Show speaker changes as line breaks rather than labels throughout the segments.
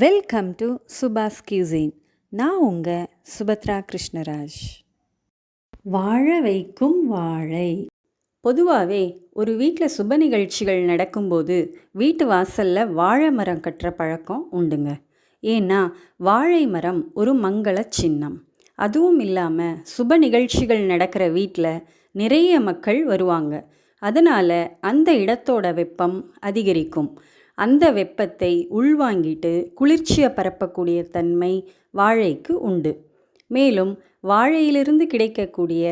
Welcome to Subha's Cuisine. நான் உங்கள் சுபத்ரா கிருஷ்ணராஜ். வாழ வைக்கும் வாழை. பொதுவாகவே ஒரு வீட்டில் சுப நிகழ்ச்சிகள் நடக்கும்போது வீட்டு வாசலில் வாழை மரம் கட்டுற பழக்கம் உண்டுங்க. ஏன்னா வாழை மரம் ஒரு மங்கள சின்னம். அதுவும் இல்லாமல் சுப நிகழ்ச்சிகள் நடக்கிற வீட்டில் நிறைய மக்கள் வருவாங்க. அதனால் அந்த இடத்தோட வெப்பம் அதிகரிக்கும். அந்த வெப்பத்தை உள்வாங்கிட்டு குளிர்ச்சியை பரப்பக்கூடிய தன்மை வாழைக்கு உண்டு. மேலும் வாழையிலிருந்து கிடைக்கக்கூடிய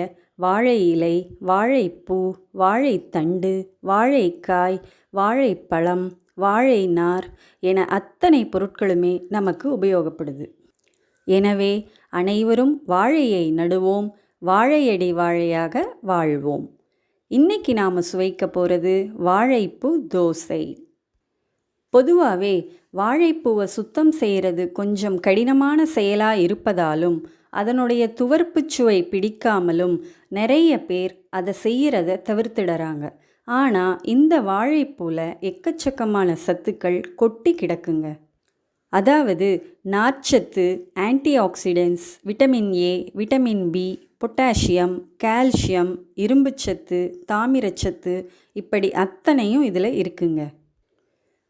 வாழை இலை, வாழைப்பூ, வாழைத்தண்டு, வாழைக்காய், வாழைப்பழம், வாழை நார் என அத்தனை பொருட்களுமே நமக்கு உபயோகப்படுது. எனவே அனைவரும் வாழையை நடுவோம், வாழையடி வாழையாக வாழ்வோம். இன்னைக்கு நாம் சுவைக்க போகிறது வாழைப்பூ தோசை. பொதுவாகவே வாழைப்பூவை சுத்தம் செய்கிறது கொஞ்சம் கடினமான செயலாக இருப்பதாலும் அதனுடைய துவர்ப்புச் சுவை பிடிக்காமலும் நிறைய பேர் அதை செய்கிறத தவிர்த்திடுறாங்க. ஆனால் இந்த வாழைப்பூவில் எக்கச்சக்கமான சத்துக்கள் கொட்டி கிடக்குங்க. அதாவது நார்ச்சத்து, antioxidants, vitamin A, vitamin B, potassium, calcium, இரும்புச்சத்து, தாமிரச்சத்து இப்படி அத்தனையும் இதில் இருக்குங்க.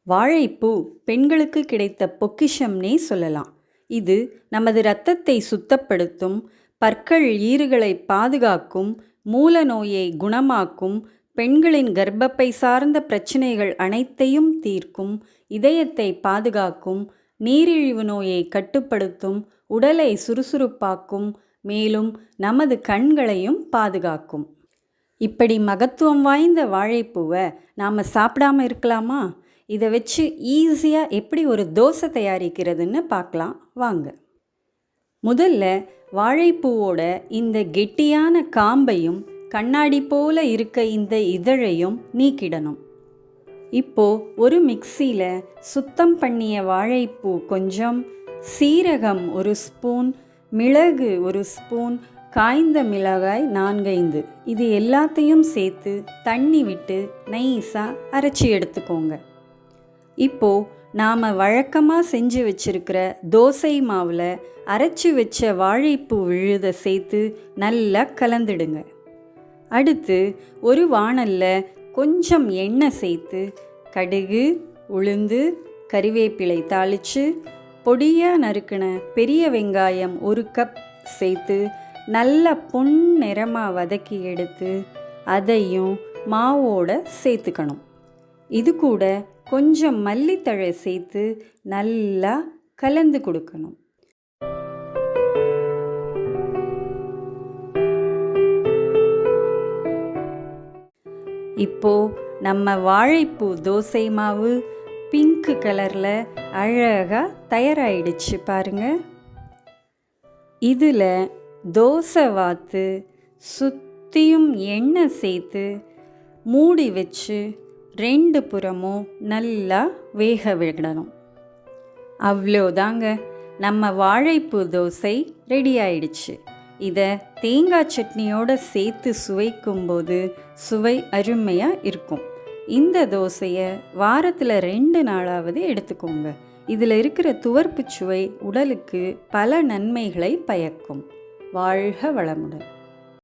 வாழைப்பூ பெண்களுக்கு கிடைத்த பொக்கிஷம்னே சொல்லலாம். இது நமது இரத்தத்தை சுத்தப்படுத்தும், பற்கள் ஈறுகளை பாதுகாக்கும், மூல நோயை குணமாக்கும், பெண்களின் கர்ப்பப்பை சார்ந்த பிரச்சனைகள் அனைத்தையும் தீர்க்கும், இதயத்தை பாதுகாக்கும், நீரிழிவு நோயை கட்டுப்படுத்தும், உடலை சுறுசுறுப்பாக்கும், மேலும் நமது கண்களையும் பாதுகாக்கும். இப்படி மகத்துவம் வாய்ந்த வாழைப்பூவை நாம் சாப்பிடாமல் இருக்கலாமா? இதை வச்சு ஈஸியாக எப்படி ஒரு தோசை தயாரிக்கிறதுன்னு பார்க்கலாம் வாங்க. முதல்ல வாழைப்பூவோட இந்த கெட்டியான காம்பையும் கண்ணாடி போல இருக்க இந்த இதழையும் நீக்கிடணும். இப்போது ஒரு மிக்சியில் சுத்தம் பண்ணிய வாழைப்பூ கொஞ்சம், சீரகம் 1 ஸ்பூன், மிளகு 1 ஸ்பூன், காய்ந்த மிளகாய் 4-5 இது எல்லாத்தையும் சேர்த்து தண்ணி விட்டு நைஸாக அரைச்சி எடுத்துக்கோங்க. இப்போது நாம் வழக்கமாக செஞ்சு வச்சுருக்கிற தோசை மாவில் அரைச்சி வச்ச வாழைப்பூ விழுதை சேர்த்து நல்லா கலந்துடுங்க. அடுத்து ஒரு வாணலில் கொஞ்சம் எண்ணெய் சேர்த்து கடுகு, உளுந்து, கறிவேப்பிலை தாளித்து பொடியாக நறுக்கின பெரிய வெங்காயம் 1 கப் சேர்த்து நல்லா பொன்னிறமாக வதக்கி எடுத்து அதையும் மாவோட சேர்த்துக்கணும். இது கூட கொஞ்சம் மல்லித்தழை சேர்த்து நல்லா கலந்து கொடுக்கணும். இப்போது நம்ம வாழைப்பூ தோசை மாவு பிங்க் கலரில் அழகாக தயாராகிடுச்சு பாருங்கள். இதில் தோசை வாத்து சுற்றியும் எண்ணெய் சேர்த்து மூடி வச்சு 2 புறமும் நல்லா வேக விடணும். அவ்வளோதாங்க, நம்ம வாழைப்பூ தோசை ரெடி ஆயிடுச்சு. இதை தேங்காய் சட்னியோடு சேர்த்து சுவைக்கும்போது சுவை அருமையாக இருக்கும். இந்த தோசையை வாரத்தில் 2 நாளாவது எடுத்துக்கோங்க. இதில் இருக்கிற துவர்ப்பு சுவை உடலுக்கு பல நன்மைகளை பயக்கும். வாழ்க வளமுடன்.